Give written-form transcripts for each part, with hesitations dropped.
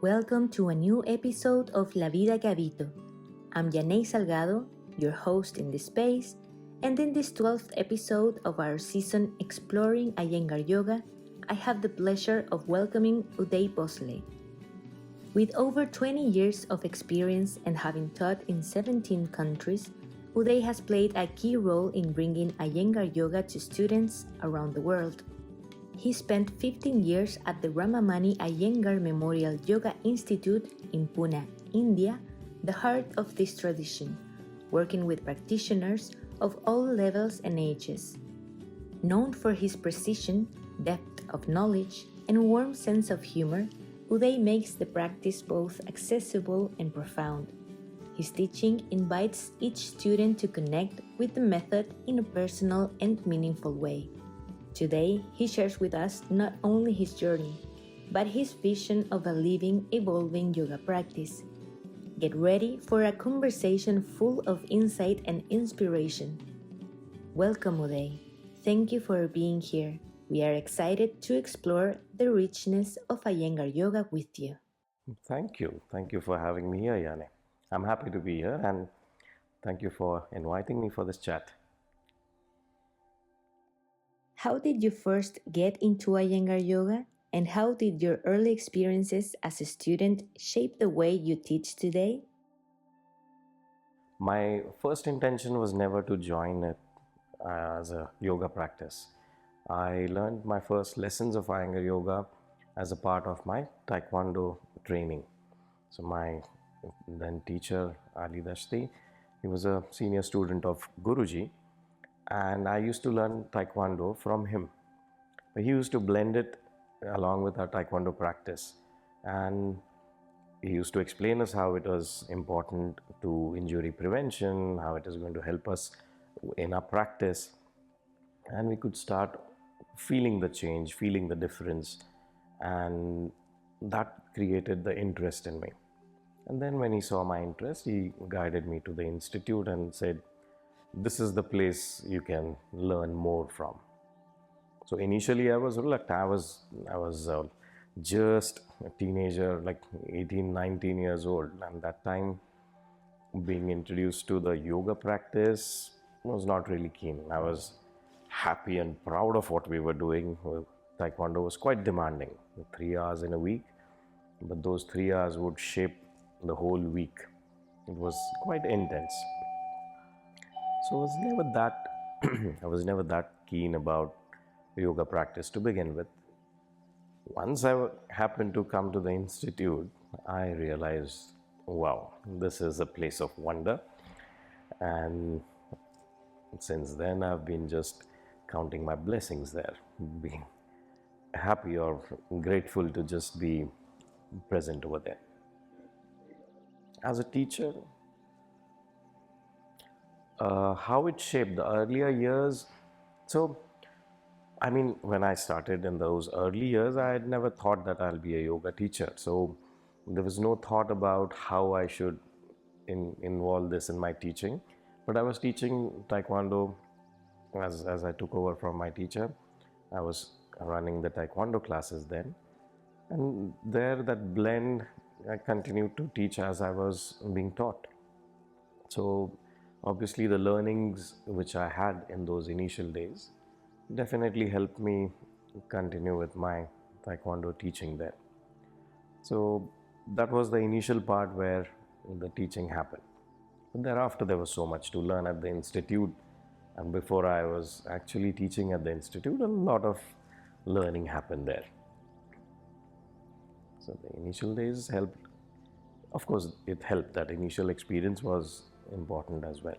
Welcome to a new episode of La Vida, Habito. I'm Yaney Salgado, your host in this space, and in this 12th episode of our season Exploring Iyengar Yoga, I have the pleasure of welcoming Uday Bhosale. With over 20 years of experience and having taught in 17 countries, Uday has played a key role in bringing Iyengar Yoga to students around the world. He spent 15 years at the Ramamani Ayanger Memorial Yoga Institute in Pune, India, the heart of this tradition, working with practitioners of all levels and ages. Known for his precision, depth of knowledge, and warm sense of humor, Uday makes the practice both accessible and profound. His teaching invites each student to connect with the method in a personal and meaningful way. Today, he shares with us not only his journey, but his vision of a living, evolving yoga practice. Get ready for a conversation full of insight and inspiration. Welcome, Uday. Thank you for being here. We are excited to explore the richness of Iyengar Yoga with you. Thank you. Thank you for having me here, Yaney. I'm happy to be here and thank you for inviting me for this chat. How did you first get into Iyengar Yoga, and how did your early experiences as a student shape the way you teach today? My first intention was never to join it as a yoga practice. I learned my first lessons of Iyengar Yoga as a part of my Taekwondo training. So my then teacher, Ali Dashti, he was a senior student of Guruji, and I used to learn Taekwondo from him. He used to blend it along with our Taekwondo practice, and he used to explain us how it was important to injury prevention, how it is going to help us in our practice, and we could start feeling the change, feeling the difference, and that created the interest in me. And then when he saw my interest, he guided me to the institute and said, this is the place you can learn more from. So initially I was reluctant. I was just a teenager, like 18, 19 years old. And that time being introduced to the yoga practice was not really keen. I was happy and proud of what we were doing. Taekwondo was quite demanding, 3 hours in a week, but those 3 hours would shape the whole week. It was quite intense. So I was never that keen about yoga practice to begin with. Once I happened to come to the institute, I realized, wow, this is a place of wonder. And since then, I've been just counting my blessings there, being happy or grateful to just be present over there. As a teacher, how it shaped the earlier years. So, I mean, when I started in those early years, I had never thought that I'll be a yoga teacher. So, there was no thought about how I should involve this in my teaching. But I was teaching Taekwondo as I took over from my teacher. I was running the Taekwondo classes then. And there, that blend, I continued to teach as I was being taught. So, obviously, the learnings which I had in those initial days definitely helped me continue with my Taekwondo teaching there. So that was the initial part where the teaching happened. But thereafter, there was so much to learn at the institute. And before I was actually teaching at the institute, a lot of learning happened there. So the initial days helped. Of course, it helped. That initial experience was important as well.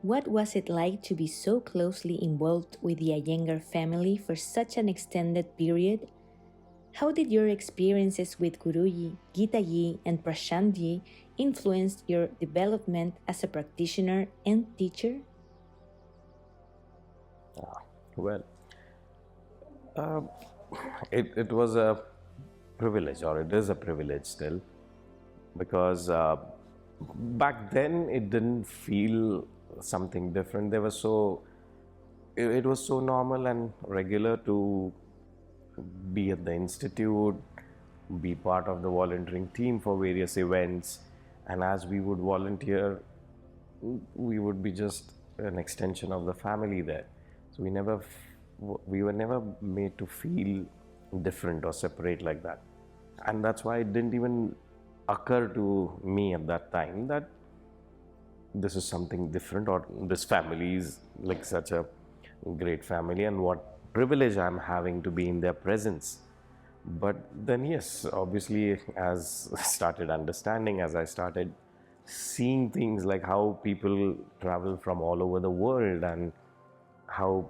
What was it like to be so closely involved with the Ayanger family for such an extended period? How did your experiences with Guruji, Gitaji, and Prashantji influence your development as a practitioner and teacher? It was a privilege, or it is a privilege still, because back then it didn't feel something different. It was so normal and regular to be at the institute, be part of the volunteering team for various events, and as we would volunteer, we would be just an extension of the family there. So we were never made to feel different or separate like that. And that's why it didn't even occur to me at that time that this is something different, or this family is like such a great family, and what privilege I'm having to be in their presence. But then, yes, obviously, as I started understanding, as I started seeing things like how people travel from all over the world and how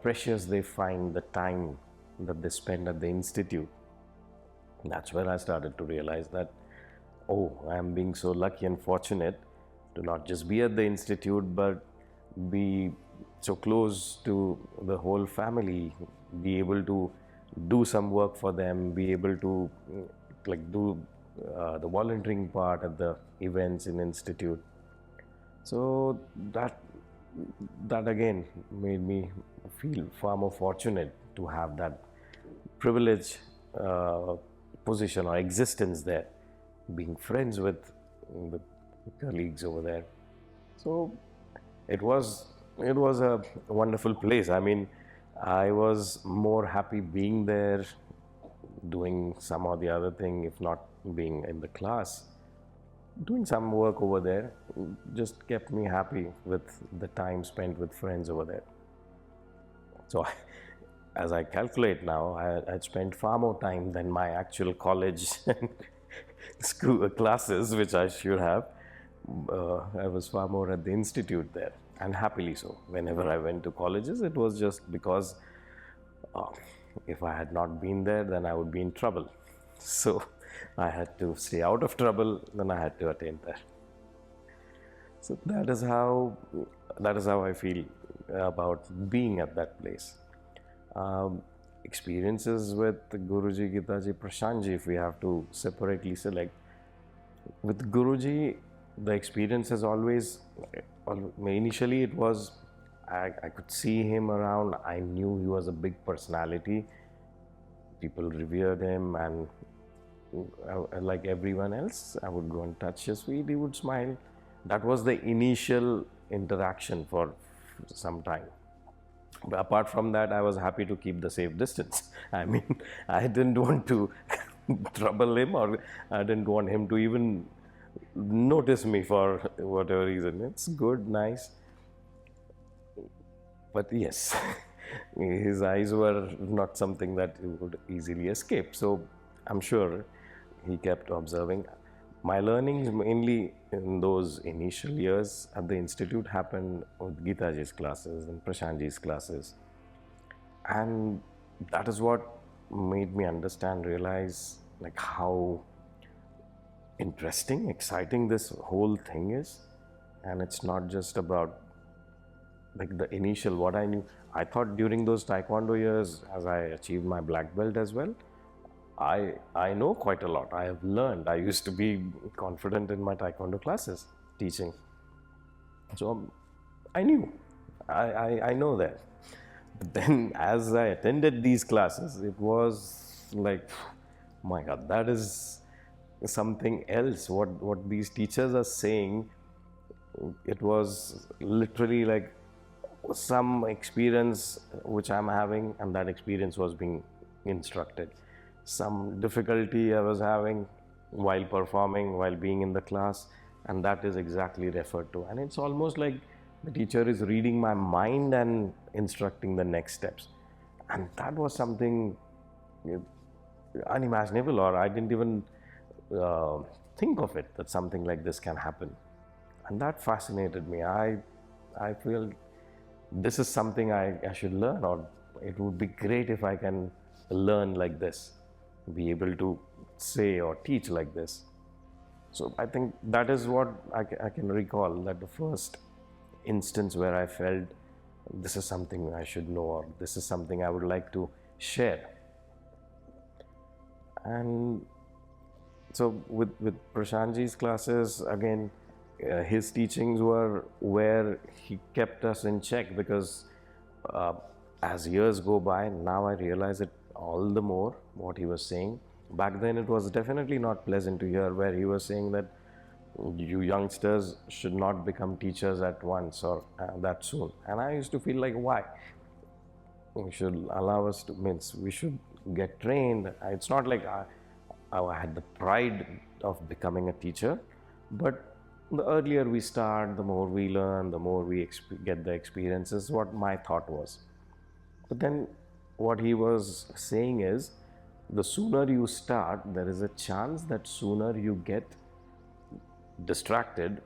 precious they find the time that they spend at the institute, that's where I started to realize that, oh, I'm being so lucky and fortunate to not just be at the institute, but be so close to the whole family, be able to do some work for them, be able to like do the volunteering part at the events in institute. So that again made me feel far more fortunate to have that privilege position or existence there, being friends with the colleagues over there. So it was a wonderful place. I mean, I was more happy being there, doing some or the other thing, if not being in the class. Doing some work over there just kept me happy with the time spent with friends over there. So as I calculate now, I spent far more time than my actual college and school classes, which I should have. I was far more at the institute there, and happily so. Whenever I went to colleges, it was just because if I had not been there, then I would be in trouble. So I had to stay out of trouble, then I had to attend there. So that is how I feel about being at that place. Experiences with Guruji, Gitaji, Prashantji, if we have to separately select. With Guruji, the experience is always, initially it was, I could see him around, I knew he was a big personality, people revered him, and like everyone else, I would go and touch his feet, he would smile. That was the initial interaction for some time. But apart from that, I was happy to keep the safe distance. I mean, I didn't want to trouble him, or I didn't want him to even notice me for whatever reason. It's good, nice. But yes, his eyes were not something that he would easily escape. So I'm sure he kept observing. My learnings mainly in those initial years at the institute happened with Gitaji's classes and Prashantji's classes. And that is what made me understand, realize like how interesting, exciting this whole thing is. And it's not just about like the initial, what I knew. I thought during those taekwondo years, as I achieved my black belt as well, I know quite a lot. I have learned. I used to be confident in my taekwondo classes teaching. So I knew. I know that. But then as I attended these classes, it was like, my God, that is something else. What these teachers are saying, it was literally like some experience which I'm having, and that experience was being instructed. Some difficulty I was having while performing, while being in the class, and that is exactly referred to. And it's almost like the teacher is reading my mind and instructing the next steps. And that was something unimaginable, or I didn't even think of it, that something like this can happen. And that fascinated me. I feel this is something I should learn, or it would be great if I can learn like this, be able to say or teach like this. So I think that is what I can recall, that the first instance where I felt this is something I should know, or this is something I would like to share. And so with Prashantji's classes, again, his teachings were where he kept us in check, because as years go by, now I realize that all the more what he was saying. Back then, it was definitely not pleasant to hear, where he was saying that you youngsters should not become teachers at once or that soon. And I used to feel like, why? We should allow us to, means we should get trained. It's not like I had the pride of becoming a teacher, but the earlier we start, the more we learn, the more we get the experiences, what my thought was. But then what he was saying is, the sooner you start, there is a chance that sooner you get distracted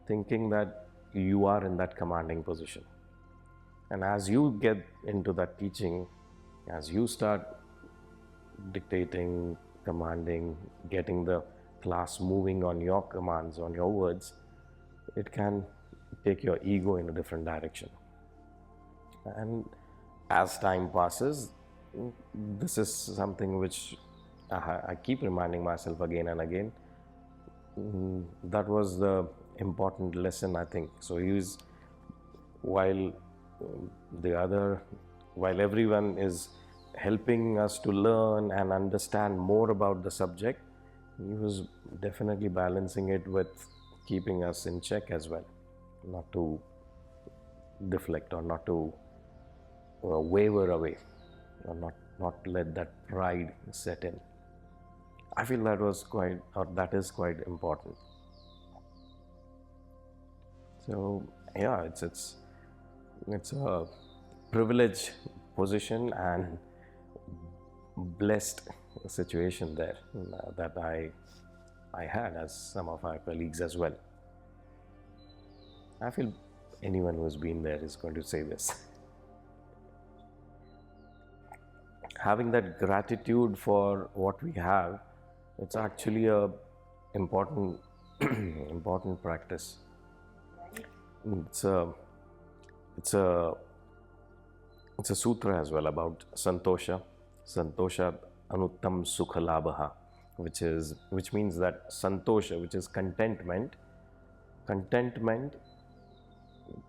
thinking that you are in that commanding position. And as you get into that teaching, as you start dictating, commanding, getting the class moving on your commands, on your words, it can take your ego in a different direction. And as time passes, this is something which I keep reminding myself again and again. That was the important lesson, I think. So while everyone is helping us to learn and understand more about the subject, he was definitely balancing it with keeping us in check as well, not to deflect or not to waver away, or not let that pride set in. I feel that is quite important. So yeah, it's a privileged position and blessed situation there that I had, as some of our colleagues as well. I feel anyone who's been there is going to say this. Having that gratitude for what we have, it's actually a important important practice. It's a sutra as well about santosha anuttam sukha labha, which means that santosha, which is contentment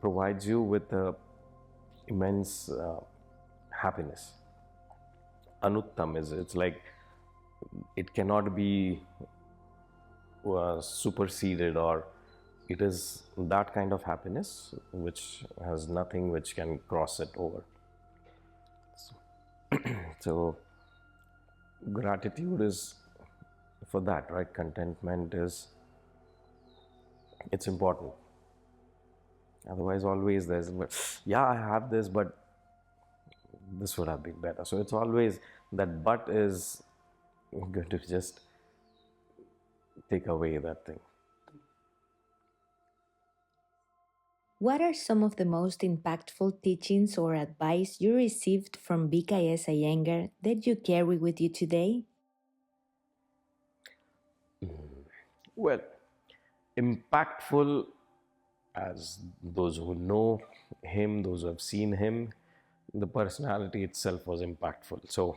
provides you with immense happiness. Anuttam it's like it cannot be superseded, or it is that kind of happiness which has nothing which can cross it over. So gratitude is for that, right? Contentment it's important. Otherwise, always there's, yeah, I have this, but this would have been better. So it's always that but is going to just take away that thing. What are some of the most impactful teachings or advice you received from BKS Ayanger that you carry with you today? Well, impactful, as those who know him, those who have seen him, the personality itself was impactful. So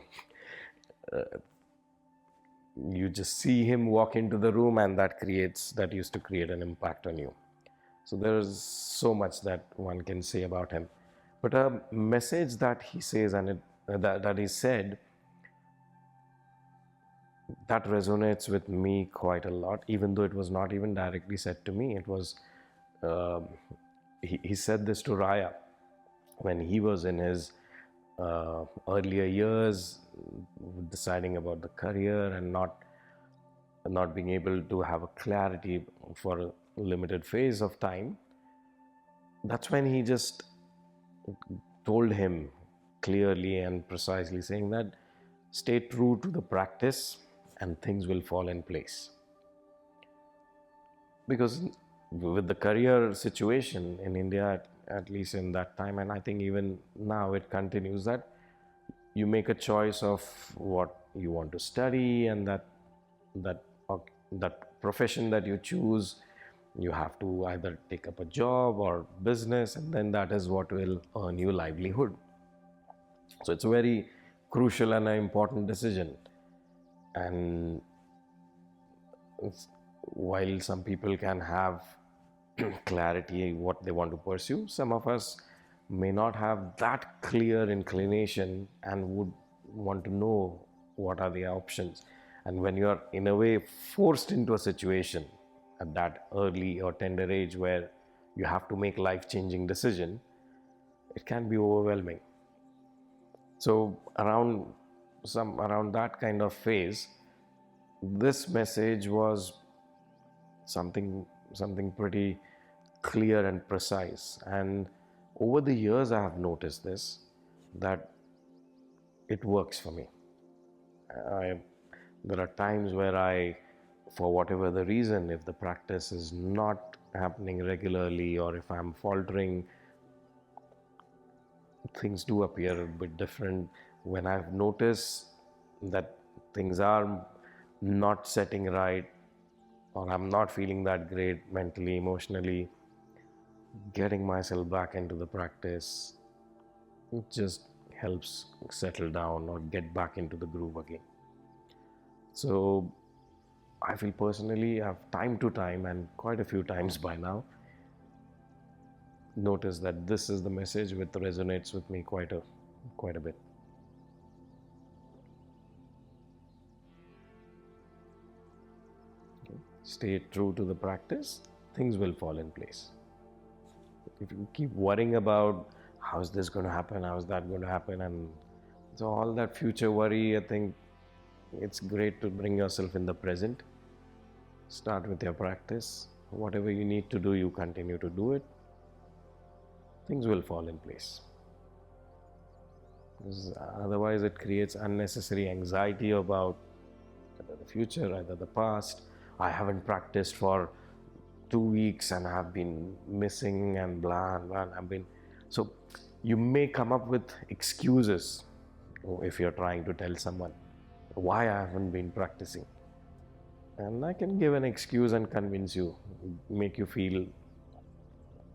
you just see him walk into the room, and that used to create an impact on you. So there's so much that one can say about him. But a message that he says and that he said, that resonates with me quite a lot, even though it was not even directly said to me. It was he said this to Raya when he was in his earlier years, deciding about the career and not being able to have a clarity for a limited phase of time. That's when he just told him clearly and precisely, saying that stay true to the practice and things will fall in place. Because with the career situation in India, at least in that time, and I think even now it continues, that you make a choice of what you want to study, and that profession that you choose, you have to either take up a job or business, and then that is what will earn you livelihood. So it's a very crucial and an important decision. And while some people can have clarity what they want to pursue, some of us may not have that clear inclination and would want to know what are the options. And when you are in a way forced into a situation at that early or tender age where you have to make life-changing decision, it can be overwhelming. So around that kind of phase, this message was something pretty clear and precise. And over the years I have noticed this, that it works for me. There are times where for whatever the reason, if the practice is not happening regularly or if I'm faltering, things do appear a bit different. When I've noticed that things are not setting right, or I'm not feeling that great mentally, emotionally, getting myself back into the practice, it just helps settle down or get back into the groove again. So I feel personally, I've time to time, and quite a few times by now, noticed that this is the message which resonates with me quite a bit. Okay. Stay true to the practice, things will fall in place. If you keep worrying about how's this going to happen, how's that going to happen, and so all that future worry, I think it's great to bring yourself in the present. Start with your practice. Whatever you need to do, you continue to do it. Things will fall in place. Because otherwise it creates unnecessary anxiety about either the future, either the past. I haven't practiced for 2 weeks and I've been missing and blah and blah. So you may come up with excuses if you're trying to tell someone why I haven't been practicing. And I can give an excuse and convince you, make you feel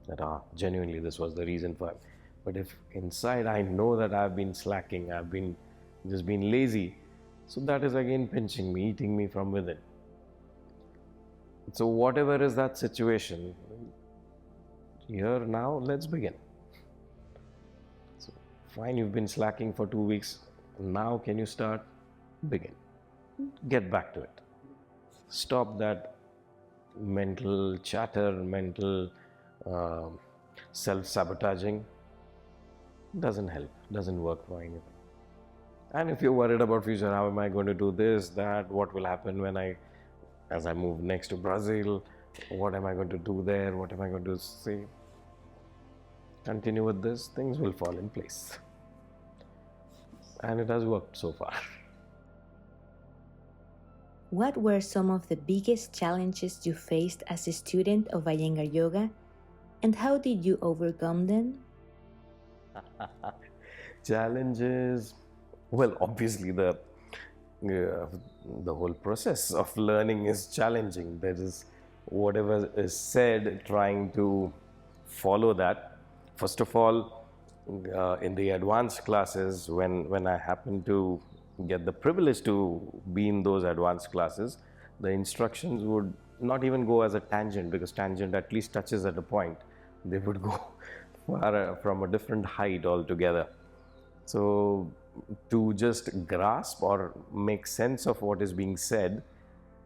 that genuinely this was the reason for it. But if inside I know that I've been slacking, I've been just been lazy, so that is again pinching me, eating me from within. So whatever is that situation, here now, let's begin. So fine, you've been slacking for 2 weeks. Now can you start? Begin. Get back to it. Stop that mental chatter, mental self-sabotaging. Doesn't help, doesn't work for anything. And if you're worried about future, how am I going to do this, that, what will happen as I move next to Brazil, what am I going to do there, what am I going to say? Continue with this, things will fall in place. And it has worked so far. What were some of the biggest challenges you faced as a student of Iyengar Yoga, and how did you overcome them? Challenges, well, obviously the whole process of learning is challenging. There is whatever is said, trying to follow that. First of all, in the advanced classes, when I happen to get the privilege to be in those advanced classes, the instructions would not even go as a tangent, because tangent at least touches at a point. They would go far from a different height altogether. So to just grasp or make sense of what is being said,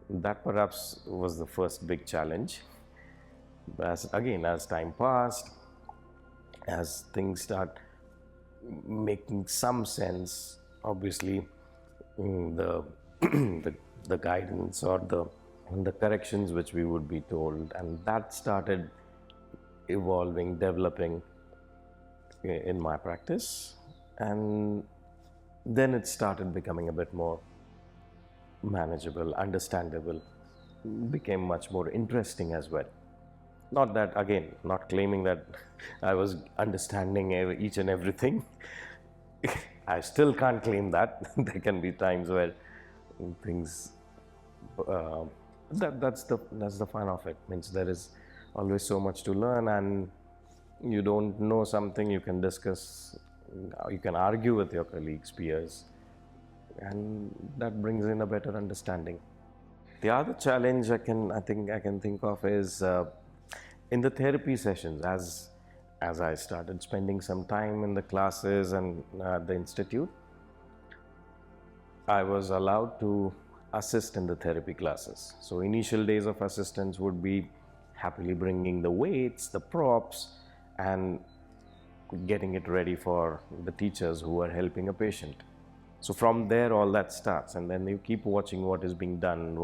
that perhaps was the first big challenge. As time passed, as things start making some sense, obviously the the guidance or the corrections which we would be told, and that started evolving, developing in my practice, and then it started becoming a bit more manageable, understandable, became much more interesting as well. Not that, again, not claiming that I was understanding each and everything. I still can't claim that. There can be times where things that's the fun of it. Means there is always so much to learn, and you don't know something, you can discuss, you can argue with your colleagues, peers, and that brings in a better understanding. The other challenge I can think of is in the therapy sessions. As I started spending some time in the classes and the institute, I was allowed to assist in the therapy classes. So initial days of assistance would be happily bringing the weights, the props, and getting it ready for the teachers who are helping a patient. So from there all that starts, and then you keep watching what is being done,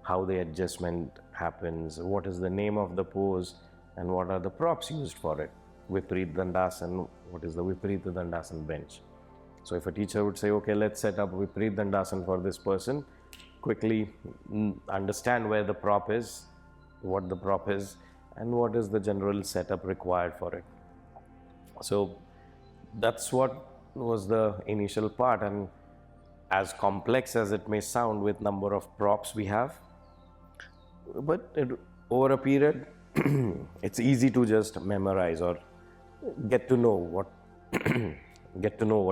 how the adjustment happens, what is the name of the pose, and what are the props used for it. Viparit Dandasan, what is the Viparit Dandasan bench? So if a teacher would say, okay, let's set up Viparit Dandasan for this person, quickly understand where the prop is, what the prop is, and what is the general setup required for it. So that's what was the initial part, and as complex as it may sound with number of props we have, but over a period it's easy to just memorize or get to know what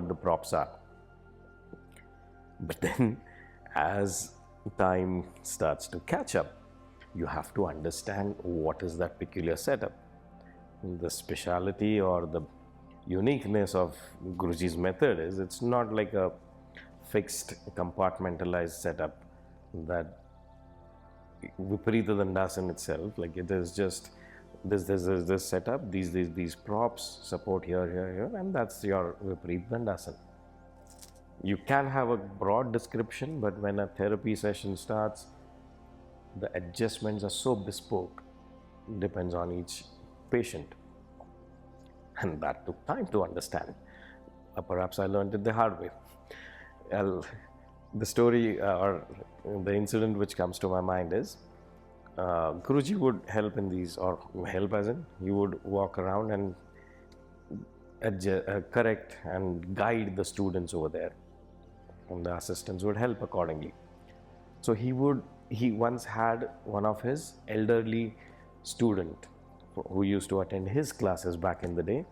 the props are. But then as time starts to catch up, you have to understand what is that peculiar setup. The speciality or the uniqueness of Guruji's method is it's not like a fixed compartmentalized setup that Viparita Dandasan itself, like it is just this setup, these props, support here, and that's your Viparita Dandasan. You can have a broad description, but when a therapy session starts, the adjustments are so bespoke, depends on each patient, and that took time to understand. Perhaps I learned it the hard way. The story or the incident which comes to my mind is Guruji would help in these, or help as in he would walk around and correct and guide the students over there, and the assistants would help accordingly. So he once had one of his elderly student who used to attend his classes back in the day.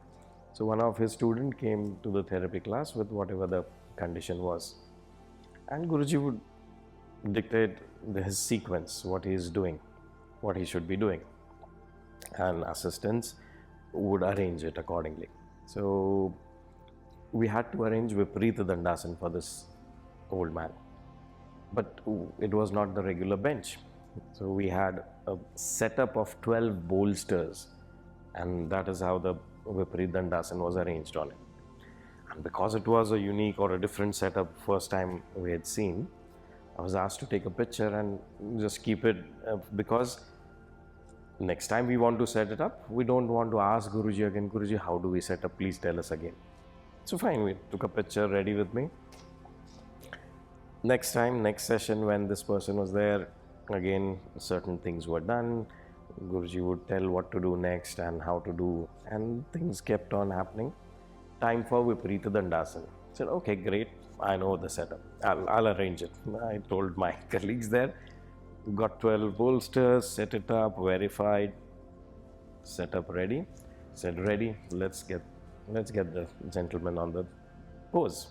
So one of his student came to the therapy class with whatever the condition was, and Guruji would dictate his sequence, what he is doing, what he should be doing, and assistants would arrange it accordingly. So we had to arrange Viparita Dandasan for this old man, but it was not the regular bench. So we had a setup of 12 bolsters, and that is how the Viparita Dandasan was arranged on it. And because it was a unique or a different setup, first time we had seen, I was asked to take a picture and just keep it, because next time we want to set it up, we don't want to ask Guruji again, Guruji, how do we set up? Please tell us again. So fine, we took a picture ready with me. Next time, next session, when this person was there, again certain things were done. Guruji would tell what to do next and how to do, and things kept on happening. Time for Viparita Dandasan. I said, okay, great, I know the setup, I'll arrange it. I told my colleagues there, got 12 bolsters, set it up, verified, set up ready. Said ready, let's get the gentleman on the pose.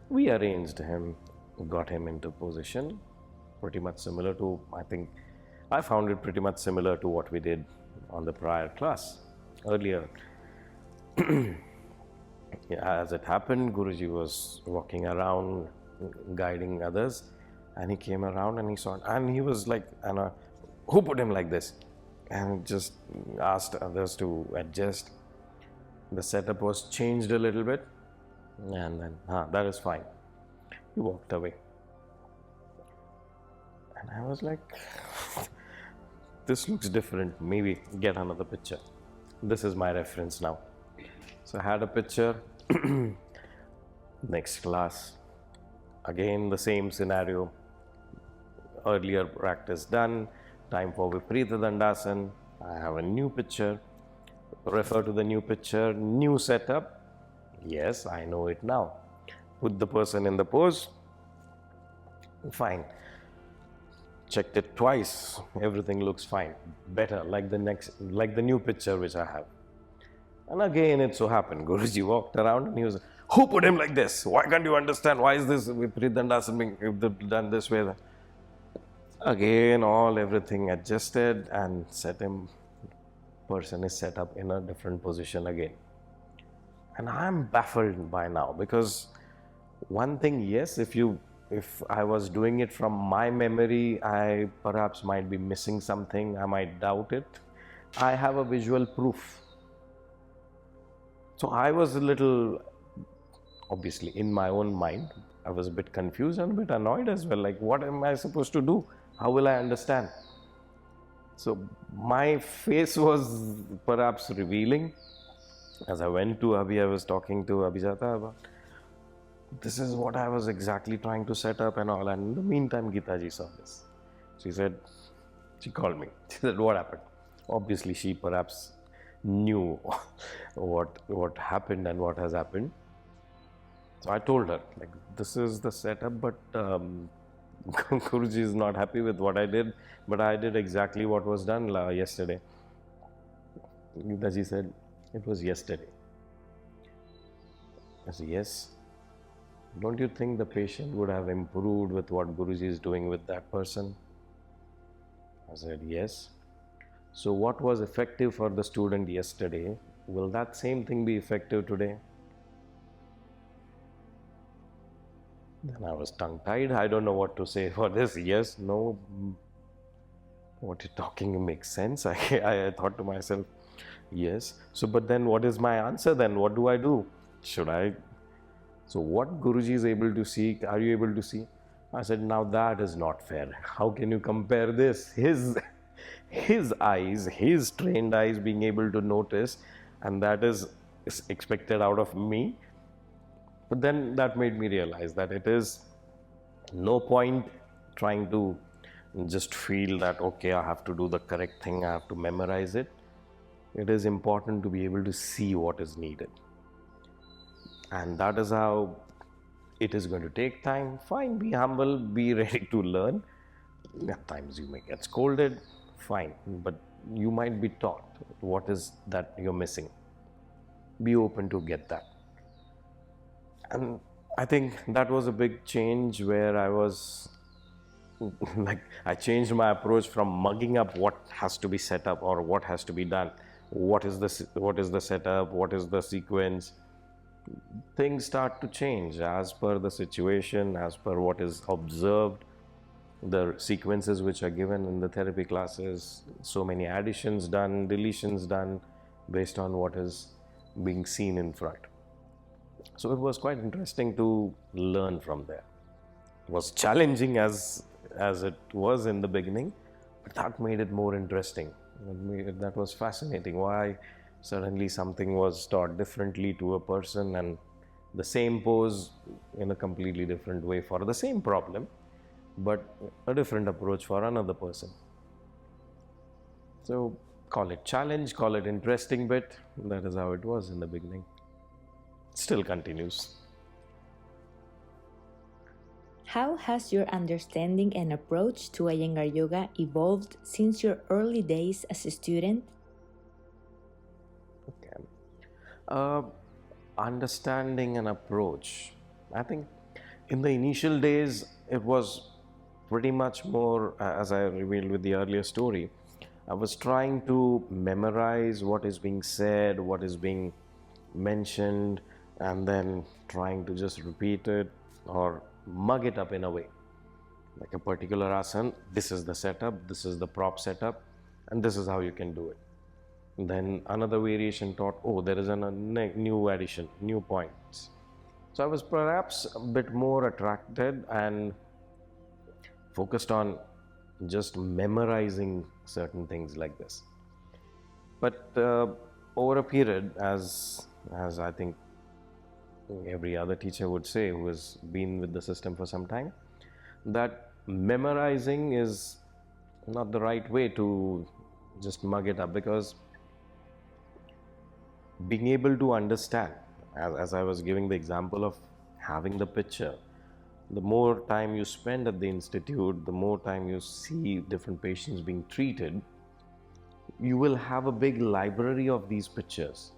We arranged him, got him into position, pretty much similar to, I found it pretty much similar to what we did on the prior class earlier. As it happened, Guruji was walking around guiding others, and he came around and he saw it, and he was like, who put him like this? And just asked others to adjust. The setup was changed a little bit, and then that is fine. He walked away, and I was like, this looks different, maybe get another picture. This is my reference now. So I had a picture. Next class, again the same scenario, earlier practice done, time for Viparita Dandasan. I have a new picture, refer to the new picture, new setup. Yes, I know it now. Put the person in the pose, fine. Checked it twice, everything looks fine, better, like the new picture which I have. And again it so happened, Guruji walked around and he was, who put him like this? Why can't you understand? Why is this Viparita Dandasan being done this way? Again, everything adjusted and person is set up in a different position again. And I'm baffled by now, because one thing, yes, if you if I was doing it from my memory, I perhaps might be missing something, I might doubt it. I have a visual proof. So I was a little, obviously, in my own mind, I was a bit confused and a bit annoyed as well. Like, what am I supposed to do? How will I understand? So my face was perhaps revealing. As I went to Abhi, I was talking to Abhijata about this is what I was exactly trying to set up and all. And in the meantime, Geeta ji saw this. She said, she called me. She said, what happened? Obviously, she perhaps knew what happened and what has happened. So I told her, like, this is the setup, but Guruji is not happy with what I did, but I did exactly what was done yesterday. Geeta ji said, it was yesterday. I said, yes. Don't you think the patient would have improved with what Guruji is doing with that person? I said, yes. So what was effective for the student yesterday, will that same thing be effective today? Then I was tongue-tied. I don't know what to say for this. Yes, no. What you're talking makes sense. I thought to myself, yes. So, but then what is my answer then? What do I do? Should I? So what Guruji is able to see, are you able to see? I said, now that is not fair. How can you compare this? His eyes, his trained eyes being able to notice, and that is expected out of me. But then that made me realize that it is no point trying to just feel that, okay, I have to do the correct thing, I have to memorize it. It is important to be able to see what is needed. And that is how it is going to take time. Fine, be humble, be ready to learn. At times you may get scolded, fine, but you might be taught what is that you're missing. Be open to get that. And I think that was a big change where I was like, I changed my approach from mugging up what has to be set up or what has to be done. What is the setup? What is the sequence? Things start to change as per the situation, as per what is observed, the sequences which are given in the therapy classes, so many additions done, deletions done based on what is being seen in front. So it was quite interesting to learn from there. It was challenging as it was in the beginning, but that made it more interesting. That was fascinating. Why suddenly something was taught differently to a person, and the same pose in a completely different way for the same problem, but a different approach for another person. So call it challenge, call it interesting bit. That is how it was in the beginning. Still continues. How has your understanding and approach to Iyengar Yoga evolved since your early days as a student? Okay. Understanding and approach. I think in the initial days, it was pretty much more, as I revealed with the earlier story, I was trying to memorize what is being said, what is being mentioned, and then trying to just repeat it or mug it up in a way. Like a particular asana, this is the setup, this is the prop setup, and this is how you can do it. Then another variation taught, oh, there is a new addition, new points. So I was perhaps a bit more attracted and focused on just memorizing certain things like this. But over a period, as I think every other teacher would say who has been with the system for some time, that memorizing is not the right way to just mug it up, because being able to understand, as I was giving the example of having the picture, the more time you spend at the institute, the more time you see different patients being treated, you will have a big library of these pictures.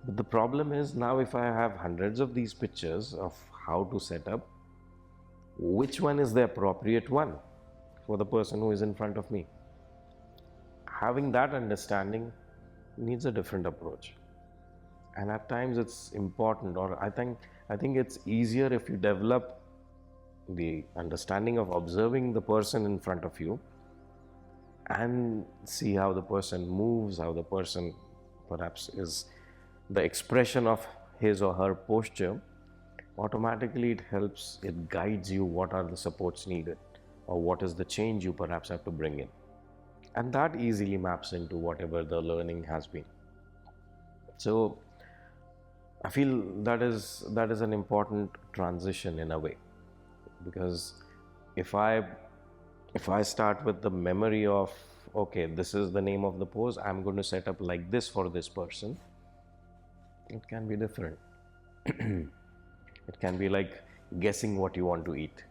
But the problem is, now if I have hundreds of these pictures of how to set up, which one is the appropriate one for the person who is in front of me? Having that understanding needs a different approach. And at times it's important, or I think it's easier if you develop the understanding of observing the person in front of you and see how the person moves, how the person perhaps is, the expression of his or her posture, automatically it helps, it guides you what are the supports needed or what is the change you perhaps have to bring in. And that easily maps into whatever the learning has been. So I feel that is an important transition in a way, because if I start with the memory of, okay, this is the name of the pose, I'm going to set up like this for this person, it can be different. It can be like guessing what you want to eat.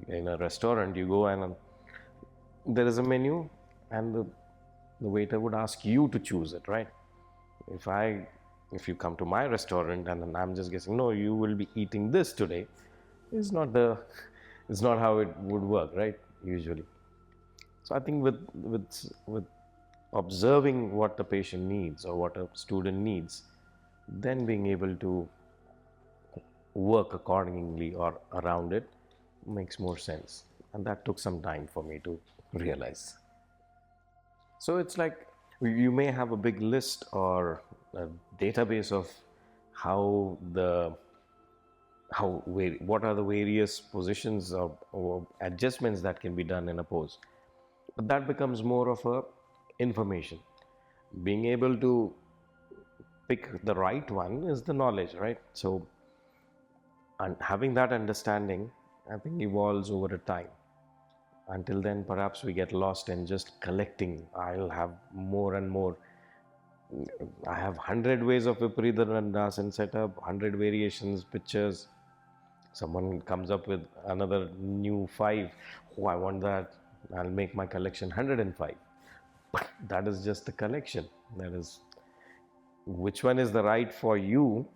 In a restaurant, you go and there is a menu, and the waiter would ask you to choose it, right? If you come to my restaurant and then I'm just guessing, no, you will be eating this today, it's not the it's not how it would work, right? Usually. So I think with observing what the patient needs or what a student needs, then being able to work accordingly or around it makes more sense. And that took some time for me to realize. So it's like you may have a big list or a database of how the what are the various positions or adjustments that can be done in a pose. But that becomes more of a information. Being able to pick the right one is the knowledge, right? So, and having that understanding, I think, evolves over a time. Until then, perhaps we get lost in just collecting. I'll have more and more. I have 100 ways of Viparita Dandasana set up, 100 variations, pictures. Someone comes up with another new 5. Oh, I want that. I'll make my collection 105. But that is just a collection. That is, which one is the right for you?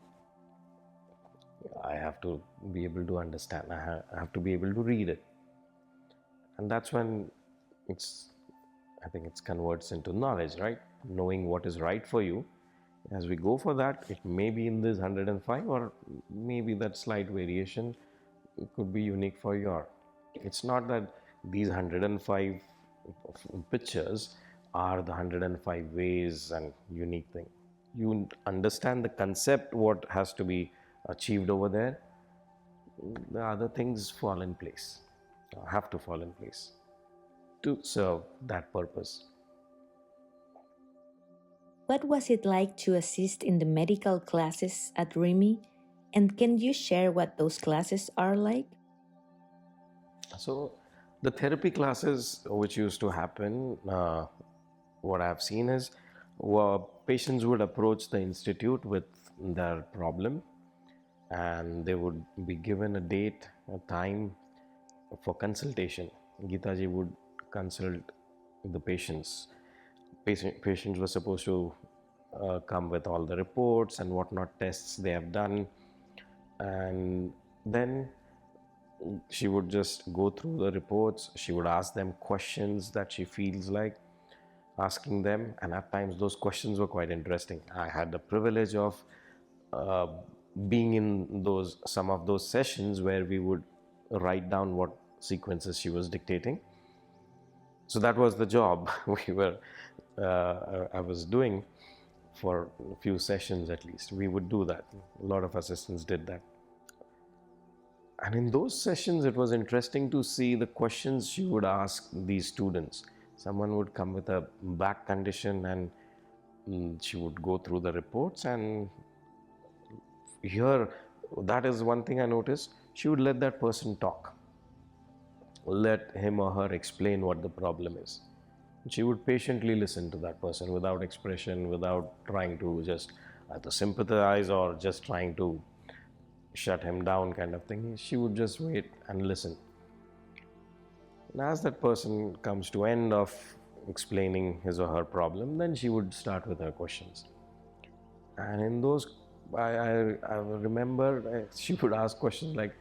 I have to be able to understand. I have to be able to read it. And that's when I think it converts into knowledge, right? Knowing what is right for you. As we go for that, it may be in this 105, or maybe that slight variation, it could be unique for your. It's not that these 105 pictures are the 105 ways and unique thing. You understand the concept, what has to be achieved over there, the other things fall in place, have to fall in place to serve that purpose. What was it like to assist in the medical classes at RIMYI? And can you share what those classes are like? So, the therapy classes which used to happen, what I've seen is patients would approach the institute with their problem, and they would be given a date, a time for consultation. Geeta ji would consult the patients. Patients were supposed to come with all the reports and whatnot tests they have done, and then she would just go through the reports. She would ask them questions that she feels like asking them, and at times those questions were quite interesting. I had the privilege of uh, being in some of those sessions where we would write down what sequences she was dictating. So that was the job I was doing for a few sessions at least. We would do that. A lot of assistants did that. And in those sessions, it was interesting to see the questions she would ask these students. Someone would come with a back condition, and she would go through the reports, and here, that is one thing I noticed. She would let that person talk. Let him or her explain what the problem is. She would patiently listen to that person without expression, without trying to just either sympathize or just trying to shut him down kind of thing. She would just wait and listen. And as that person comes to end of explaining his or her problem, then she would start with her questions. And in those, I remember she would ask questions like,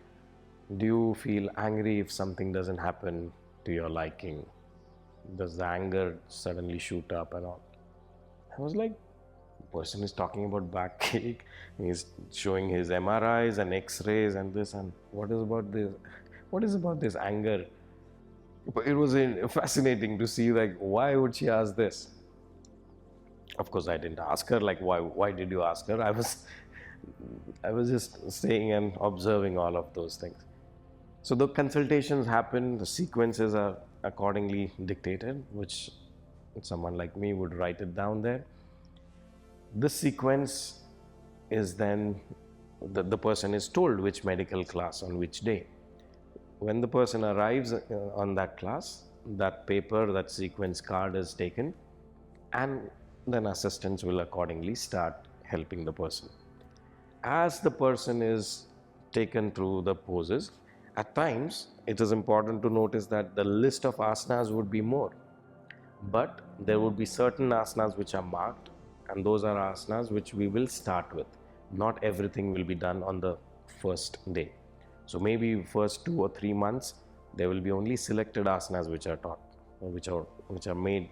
do you feel angry if something doesn't happen to your liking? Does the anger suddenly shoot up and all? I was like, the person is talking about backache, he's showing his MRIs and X-rays and this, and what is about this? what is about this anger? But it was fascinating to see, like, why would she ask this? Of course, I didn't ask her, like, why did you ask her? I was just staying and observing all of those things. So the consultations happen, the sequences are accordingly dictated, which someone like me would write it down there. This sequence is then the person is told which medical class on which day. When the person arrives on that class, that paper, that sequence card is taken, and then assistants will accordingly start helping the person. As the person is taken through the poses, at times it is important to notice that the list of asanas would be more, but there would be certain asanas which are marked, and those are asanas which we will start with. Not everything will be done on the first day. So maybe first 2 or 3 months there will be only selected asanas which are taught, or which are made,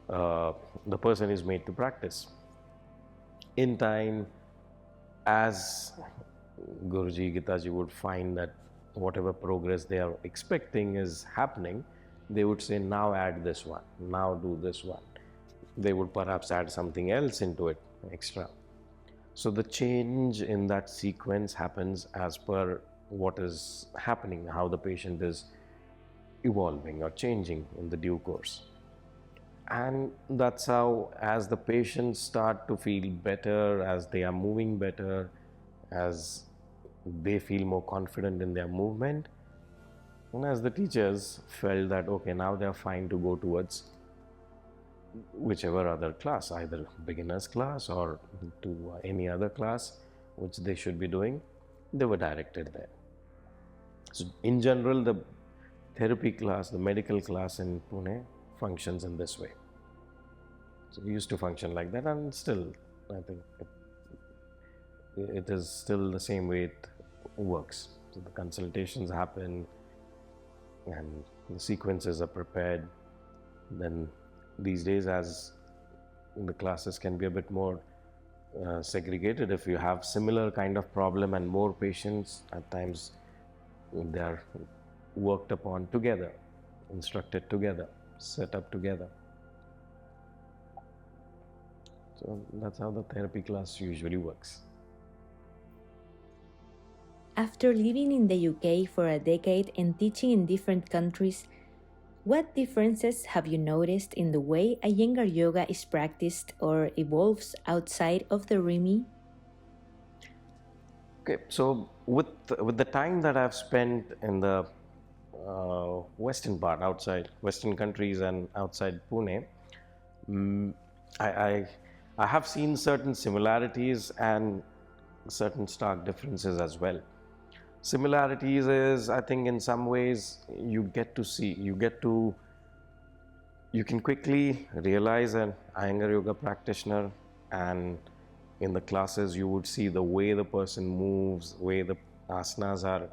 the person is made to practice. In time, as Guruji, Gitaji would find that whatever progress they are expecting is happening, they would say, now add this one, now do this one. They would perhaps add something else into it extra. So the change in that sequence happens as per what is happening, how the patient is evolving or changing in the due course. And that's how, as the patients start to feel better, as they are moving better, as they feel more confident in their movement, and as the teachers felt that, okay, now they are fine to go towards whichever other class, either beginner's class or to any other class which they should be doing, they were directed there. So in general, the therapy class, the medical class in Pune functions in this way. So it used to function like that, and still I think it is still the same way it works. So the consultations happen and the sequences are prepared. Then these days, as the classes can be a bit more segregated, if you have similar kind of problem and more patients, at times they are worked upon together, instructed together, set up together. So that's how the therapy class usually works. After living in the UK for a decade and teaching in different countries, what differences have you noticed in the way Iyengar yoga is practiced or evolves outside of the RIMYI? Okay, so with the time that I've spent in the western part, outside Western countries and outside Pune, I have seen certain similarities and certain stark differences as well. Similarities is, I think, in some ways you can quickly realize an Iyengar yoga practitioner, and in the classes you would see the way the person moves, the way the asanas are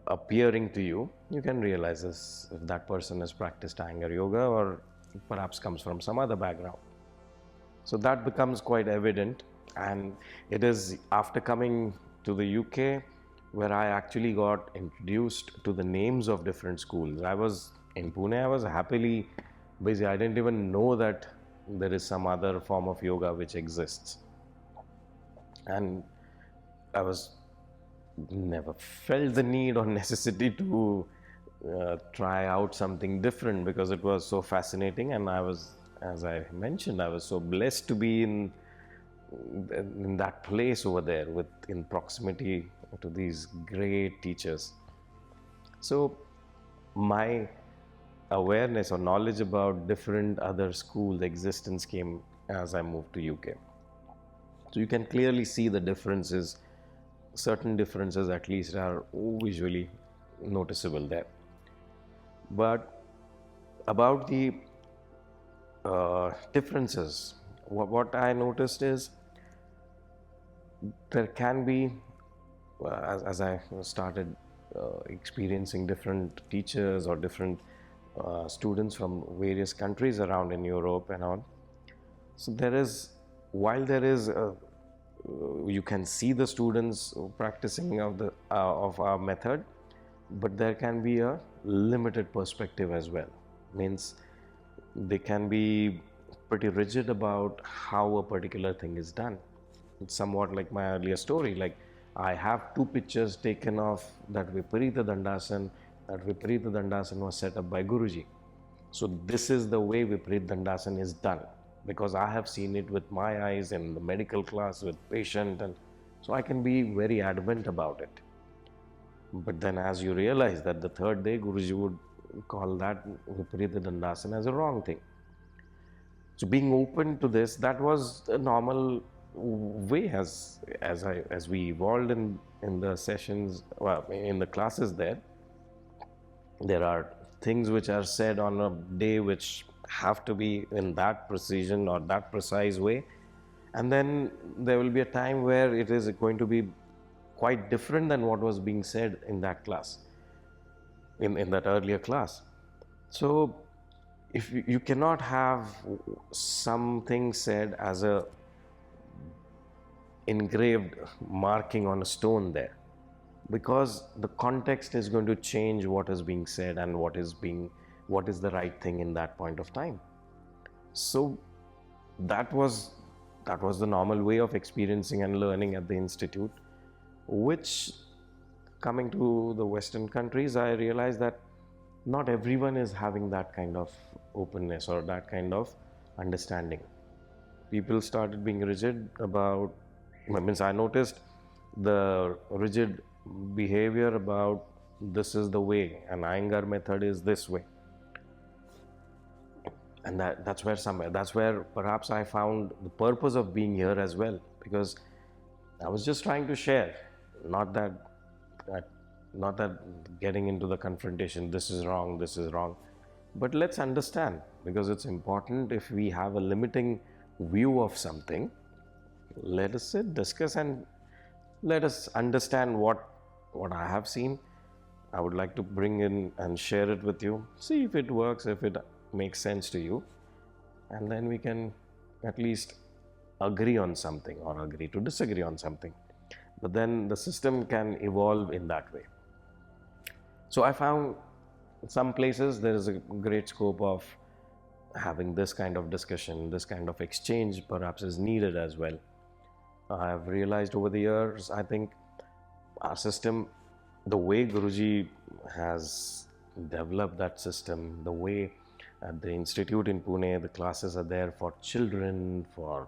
appearing to you. You can realize this, if that person has practiced Iyengar yoga or perhaps comes from some other background. So that becomes quite evident, and it is after coming to the UK where I actually got introduced to the names of different schools. I was in Pune, I was happily busy. I didn't even know that there is some other form of yoga which exists. And I was never felt the need or necessity to try out something different, because it was so fascinating, and I was, as I mentioned, I was so blessed to be in that place over there, in proximity to these great teachers. So my awareness or knowledge about different other schools' existence came as I moved to UK. So you can clearly see the differences. Certain differences at least are visually noticeable there. But about the differences, what I noticed is there can be, as I started experiencing different teachers or different students from various countries around in Europe and all. So while there is you can see the students practicing of our method, but there can be a limited perspective as well. Means they can be pretty rigid about how a particular thing is done. It's somewhat like my earlier story. Like, I have two pictures taken of that Viparita Dandasan. That Viparita Dandasan was set up by Guruji. So this is the way Viparit Dandasan is done, because I have seen it with my eyes in the medical class with patient, and so I can be very adamant about it. But then as you realize that the third day Guruji would call that Viparita Dandasana as a wrong thing. So being open to this, that was a normal way as we evolved in the sessions, well, in the classes there. There are things which are said on a day which have to be in that precision or that precise way, and then there will be a time where it is going to be quite different than what was being said in that class, in that earlier class. So if you cannot have something said as a engraved marking on a stone there, because the context is going to change what is being said and what is the right thing in that point of time. So that was the normal way of experiencing and learning at the institute, which, coming to the Western countries, I realized that not everyone is having that kind of openness or that kind of understanding. People started being rigid about, I noticed the rigid behavior about this is the way, and Iyengar method is this way. And that's where perhaps I found the purpose of being here as well, because I was just trying to share, not that getting into the confrontation, this is wrong, but let's understand, because it's important. If we have a limiting view of something, let us sit, discuss, and let us understand what I have seen. I would like to bring in and share it with you, see if it works, if it makes sense to you, and then we can at least agree on something or agree to disagree on something. But then the system can evolve in that way. So I found some places there is a great scope of having this kind of discussion, this kind of exchange perhaps is needed as well. I have realized over the years, I think our system, the way Guruji has developed that system, the way at the institute in Pune, the classes are there for children, for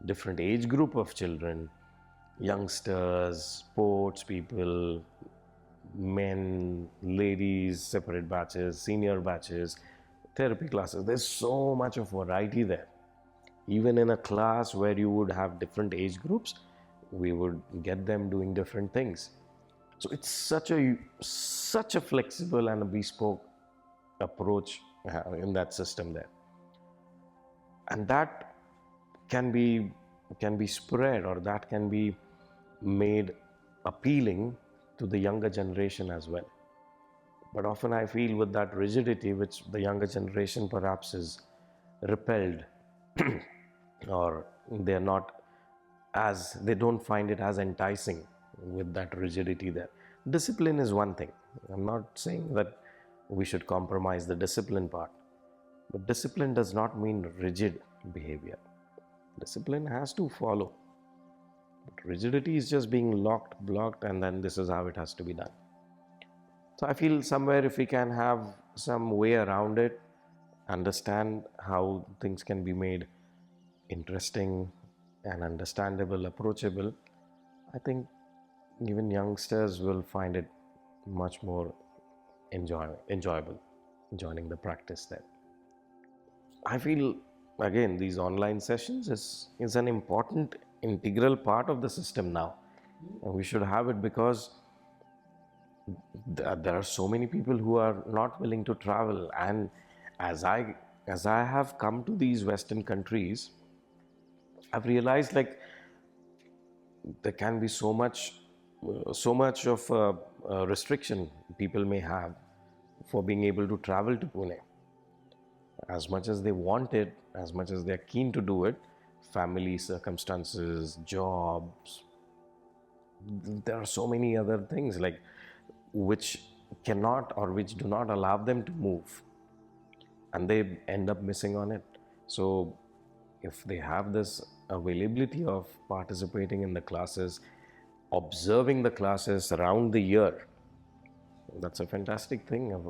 different age group of children, youngsters, sports people, men, ladies, separate batches, senior batches, therapy classes. There's so much of variety there. Even in a class where you would have different age groups, we would get them doing different things. So it's such a flexible and a bespoke approach in that system there, and that can be spread, or that can be made appealing to the younger generation as well. But often I feel with that rigidity, which the younger generation perhaps is repelled or they don't find it as enticing with that rigidity there. Discipline is one thing. I'm not saying that we should compromise the discipline part, but discipline does not mean rigid behavior. Discipline has to follow, but rigidity is just being blocked, and then this is how it has to be done. So I feel somewhere if we can have some way around it, understand how things can be made interesting and understandable, approachable, I think even youngsters will find it much more enjoyable joining the practice there. I feel again these online sessions is an important integral part of the system now, and we should have it, because there are so many people who are not willing to travel. And as I have come to these Western countries, I've realized like there can be so much of restriction people may have for being able to travel to Pune. As much as they want it, as much as they're keen to do it, family circumstances, jobs, there are so many other things like which cannot or which do not allow them to move, and they end up missing on it. So if they have this availability of participating in the classes, observing the classes around the year, that's a fantastic thing, a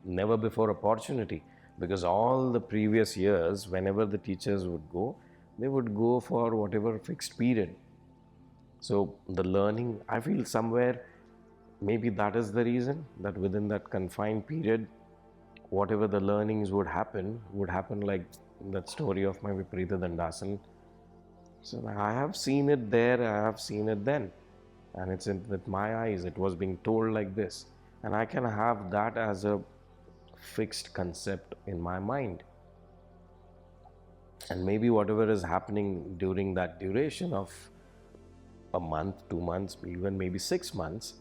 never before opportunity. Because all the previous years, whenever the teachers would go, they would go for whatever fixed period. So the learning, I feel somewhere maybe that is the reason that within that confined period, whatever the learnings would happen like that story of my Viparita Dandasan. So I have seen it there, I have seen it then, and it's with my eyes. It was being told like this, and I can have that as a fixed concept in my mind. And maybe whatever is happening during that duration of a month, 2 months, even maybe 6 months,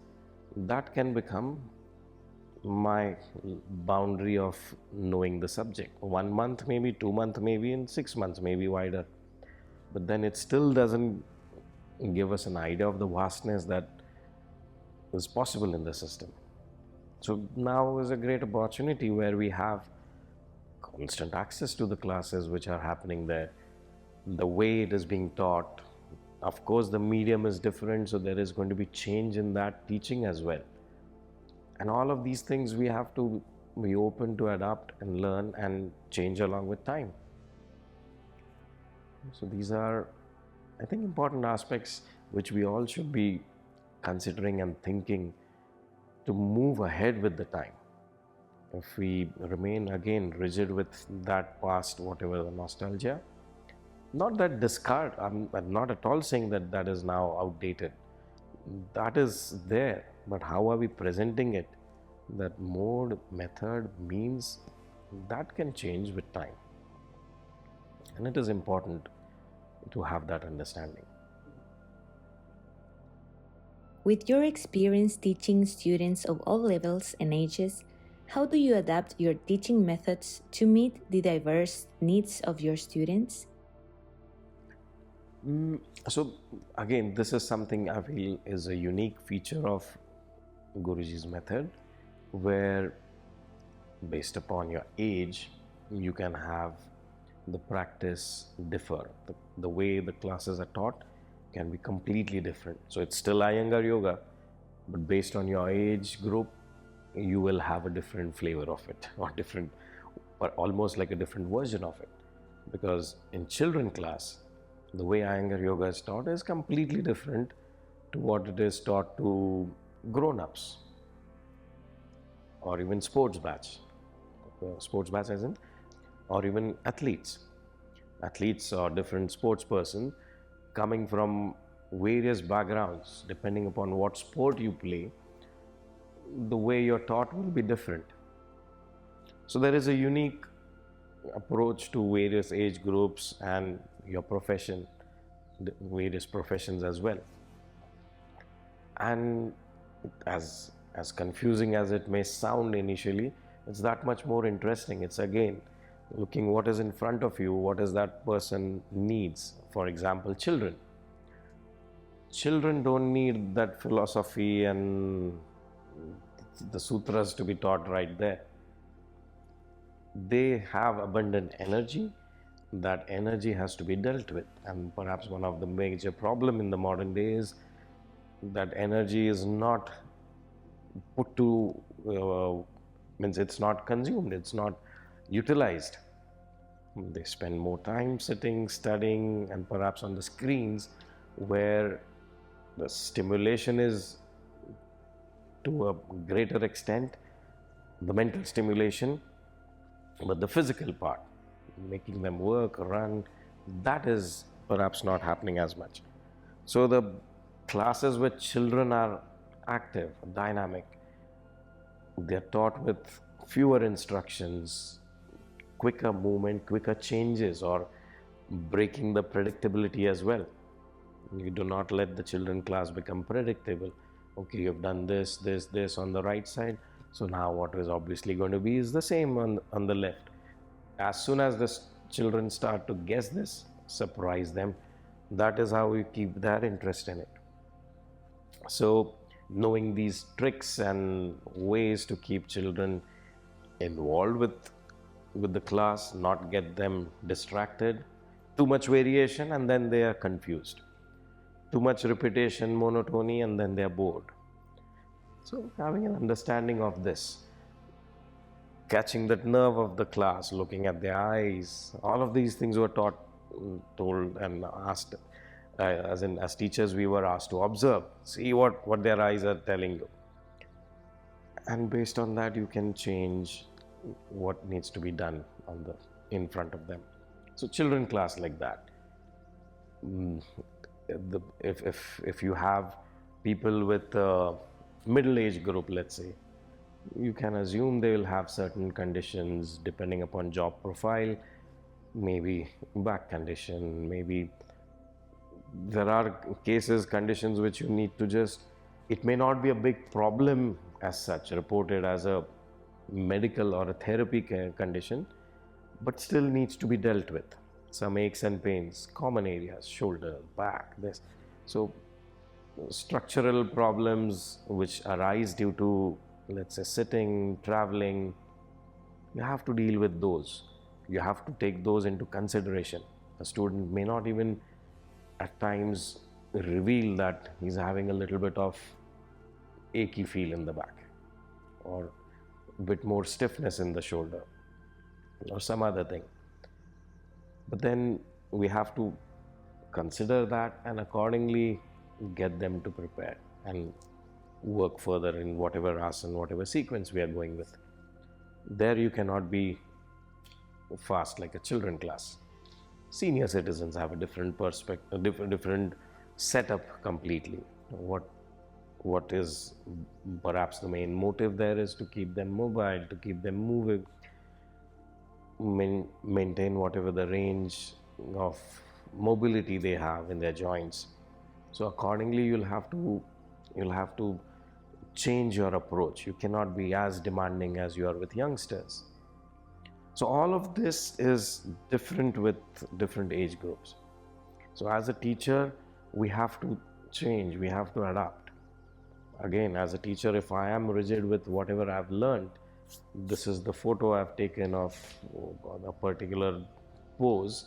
that can become my boundary of knowing the subject. 1 month, maybe 2 months, maybe in 6 months, maybe wider. But then it still doesn't give us an idea of the vastness that is possible in the system. So now is a great opportunity where we have constant access to the classes which are happening there, the way it is being taught. Of course, the medium is different, so there is going to be change in that teaching as well. And all of these things we have to be open to adapt and learn and change along with time. So these are, I think, important aspects which we all should be considering and thinking to move ahead with the time. If we remain again rigid with that past, whatever the nostalgia, not that discard, I'm not at all saying that that is now outdated. That is there, but how are we presenting it? That mode, method, means, that can change with time. And it is important to have that understanding. With your experience teaching students of all levels and ages, how do you adapt your teaching methods to meet the diverse needs of your students? So again, this is something I feel is a unique feature of Guruji's method, where based upon your age, you can have the practice differ. The way the classes are taught can be completely different. So it's still Iyengar Yoga, but based on your age group, you will have a different flavor of it, or different, or almost like a different version of it. Because in children class, the way Iyengar Yoga is taught is completely different to what it is taught to grown-ups, or even sports batch as in, or even athletes or different sports person coming from various backgrounds. Depending upon what sport you play, the way you're taught will be different. So there is a unique approach to various age groups and your profession, various professions as well. And as confusing as it may sound initially, it's that much more interesting. It's again looking what is in front of you, what is that person needs. For example, children don't need that philosophy and the sutras to be taught right there. They have abundant energy. That energy has to be dealt with, and perhaps one of the major problem in the modern day is that energy is not put to means it's not consumed, it's not utilized. They spend more time sitting, studying, and perhaps on the screens, where the stimulation is to a greater extent, the mental stimulation, but the physical part, making them work, run, that is perhaps not happening as much. So the classes where children are active, dynamic, they're taught with fewer instructions, quicker movement, quicker changes, or breaking the predictability as well. You do not let the children class become predictable. Okay, you've done this on the right side, so now what is obviously going to be is the same on the left. As soon as the children start to guess this, surprise them. That is how we keep their interest in it. So knowing these tricks and ways to keep children involved with the class, not get them distracted. Too much variation and then they are confused. Too much repetition, monotony, and then they are bored. So having an understanding of this, catching that nerve of the class, looking at their eyes, all of these things were told and asked. As teachers, we were asked to observe, see what their eyes are telling you, and based on that, you can change what needs to be done in front of them. So children class like that. If you have people with a middle age group, let's say, you can assume they will have certain conditions depending upon job profile, maybe back condition, maybe there are conditions which you need to it may not be a big problem as such, reported as a medical or a therapy condition, but still needs to be dealt with. Some aches and pains, common areas, shoulder, back, this. So structural problems which arise due to, let's say, sitting, traveling, you have to deal with those. You have to take those into consideration. A student may not even at times reveal that he's having a little bit of achy feel in the back, or a bit more stiffness in the shoulder, or some other thing. But then we have to consider that and accordingly get them to prepare and work further in whatever asana, whatever sequence we are going with. There you cannot be fast like a children class. Senior citizens have a different perspective, different setup completely. What is perhaps the main motive there is to keep them mobile, to keep them moving, maintain whatever the range of mobility they have in their joints. So accordingly, you'll have to change your approach. You cannot be as demanding as you are with youngsters. So all of this is different with different age groups. So as a teacher, we have to change, we have to adapt. Again, as a teacher, if I am rigid with whatever I've learned, this is the photo I've taken of a particular pose,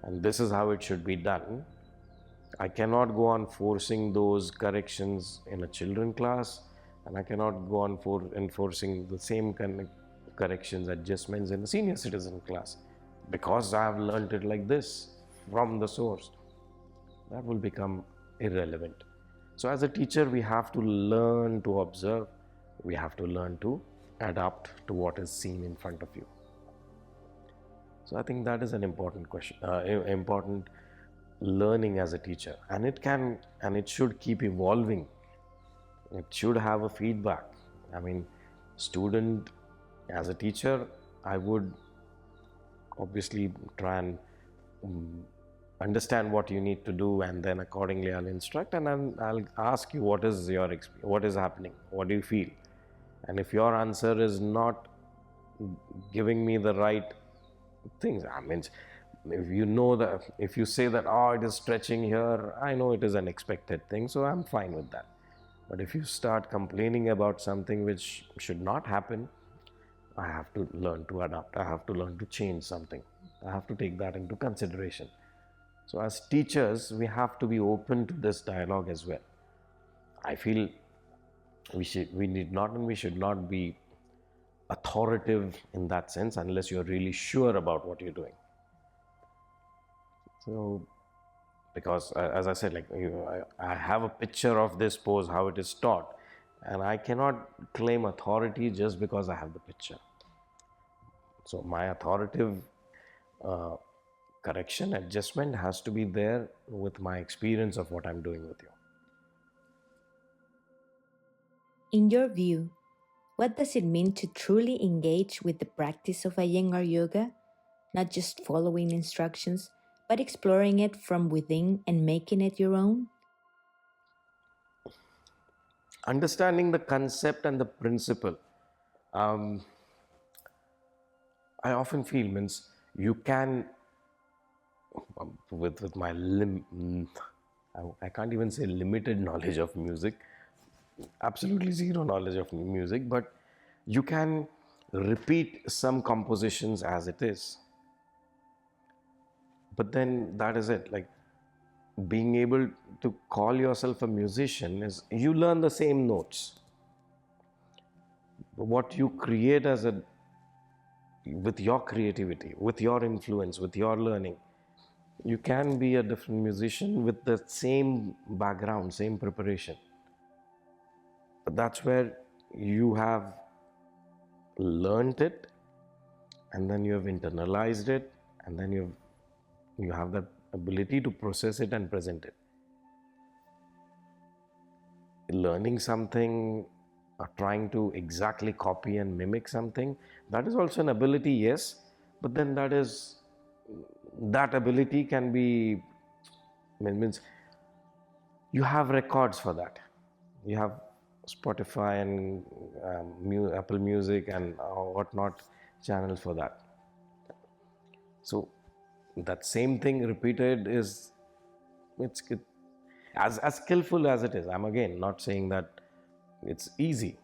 and this is how it should be done. I cannot go on forcing those corrections in a children class, and I cannot go on enforcing the same kind of corrections, adjustments in a senior citizen class, because I have learned it like this from the source. That will become irrelevant. So as a teacher, we have to learn to observe, we have to learn to adapt to what is seen in front of you. So I think that is an important question, important learning as a teacher, and it should keep evolving. It should have a feedback. I mean, student, as a teacher, I would obviously try and understand what you need to do, and then accordingly I'll instruct, and I'll ask you what is your experience, what is happening, what do you feel, and if your answer is not giving me the right things, I mean, if you know that, if you say that, oh, it is stretching here, I know it is an expected thing, so I'm fine with that. But if you start complaining about something which should not happen, I have to learn to adapt, I have to learn to change something, I have to take that into consideration. So as teachers, we have to be open to this dialogue as well. I feel we should not be authoritative in that sense unless you're really sure about what you're doing. So, because as I said, like I have a picture of this pose, how it is taught, and I cannot claim authority just because I have the picture. So my authoritative correction, adjustment has to be there with my experience of what I'm doing with you. In your view, what does it mean to truly engage with the practice of Iyengar Yoga, not just following instructions, but exploring it from within and making it your own? Understanding the concept and the principle. I often feel means you can, with my I can't even say limited knowledge of music, absolutely zero knowledge of music, but you can repeat some compositions as it is. But then that is it. Like, being able to call yourself a musician is you learn the same notes. What you create as a with your creativity, with your influence, with your learning, you can be a different musician with the same background, same preparation. But that's where you have learned it, and then you have internalized it, and then you have that ability to process it and present it. Learning something or trying to exactly copy and mimic something, that is also an ability, yes, but then that ability can be, means you have records for that. You have Spotify and Apple Music and whatnot channels for that. So that same thing repeated is, it's as skillful as it is. I'm again not saying that it's easy,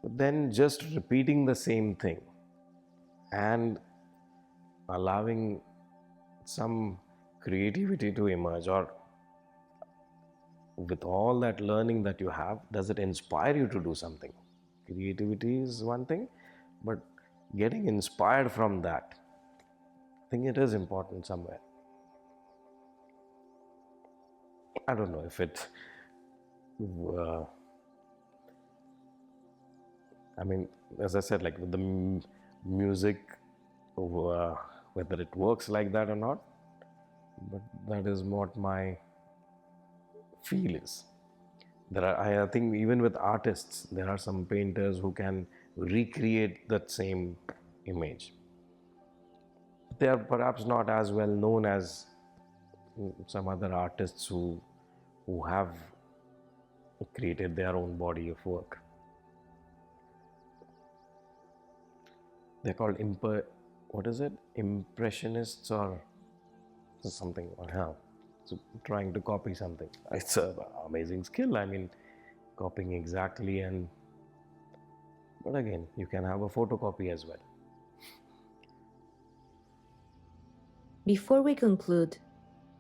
but then just repeating the same thing and allowing some creativity to emerge, or with all that learning that you have, does it inspire you to do something? Creativity is one thing, but getting inspired from that, I think it is important somewhere. I don't know if it uh, I mean, as I said, like with the music, whether it works like that or not, but that is what my feel is. I think even with artists, there are some painters who can recreate that same image. They are perhaps not as well known as some other artists who have created their own body of work. They're called what is it? Impressionists or something. Or so trying to copy something. It's an amazing skill. I mean, copying exactly, but again, you can have a photocopy as well. Before we conclude,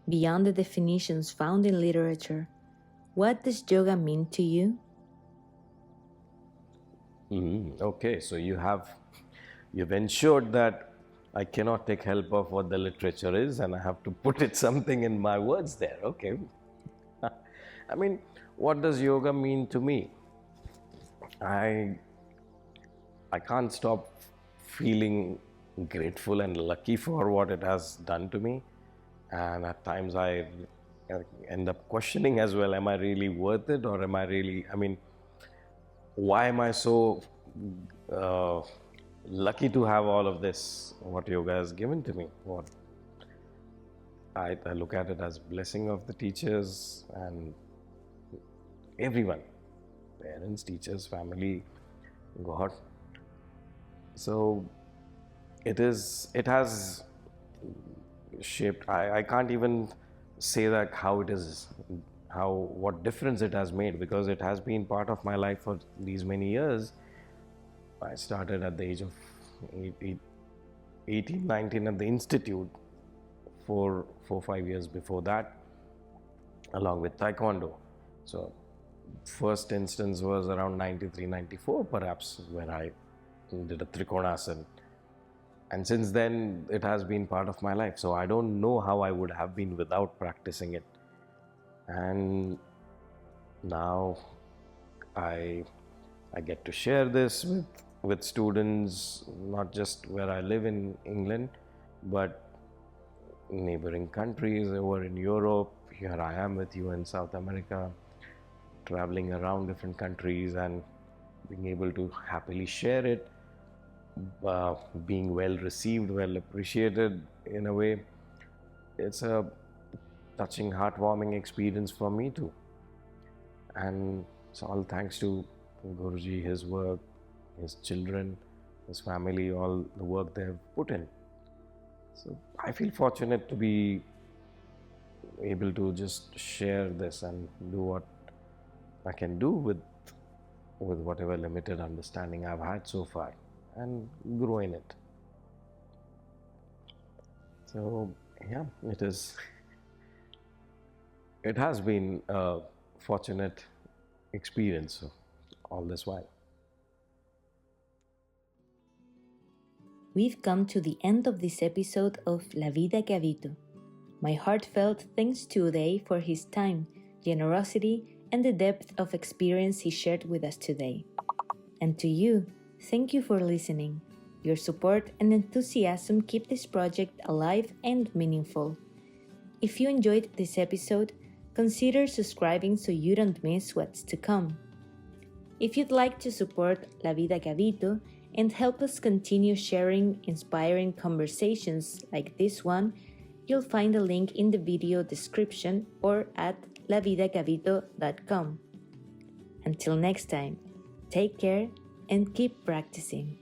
beyond the definitions found in literature, what does yoga mean to you? Okay, so you've ensured that I cannot take help of what the literature is, and I have to put it something in my words there. Okay. I mean, what does yoga mean to me? I I can't stop feeling grateful and lucky for what it has done to me. And at times I end up questioning as well, am I really worth it, or am I really, I mean, why am I so uh, lucky to have all of this, what yoga has given to me? What I look at it as blessing of the teachers and everyone, parents, teachers, family, God. So it has shaped. I can't even say that how it is, what difference it has made, because it has been part of my life for these many years. I started at the age of 18, 19 at the institute, 5 years before that, along with Taekwondo. So first instance was around 93, 94 perhaps, when I did a Trikonasana. And since then, it has been part of my life. So I don't know how I would have been without practicing it. And now I get to share this with students, not just where I live in England, but neighboring countries, over in Europe. Here I am with you in South America, traveling around different countries and being able to happily share it, being well received, well appreciated in a way. It's a touching, heartwarming experience for me too. And it's all thanks to Guruji, his work, his children, his family, all the work they have put in. So I feel fortunate to be able to just share this and do what I can do with whatever limited understanding I've had so far and grow in it. So yeah, it has been a fortunate experience all this while. We've come to the end of this episode of La Vida que Habito. My heartfelt thanks to Uday for his time, generosity, and the depth of experience he shared with us today. And to you, thank you for listening. Your support and enthusiasm keep this project alive and meaningful. If you enjoyed this episode, consider subscribing so you don't miss what's to come. If you'd like to support La Vida que Habito and help us continue sharing inspiring conversations like this one, you'll find a link in the video description or at lavidaquehabito.com. Until next time, take care and keep practicing.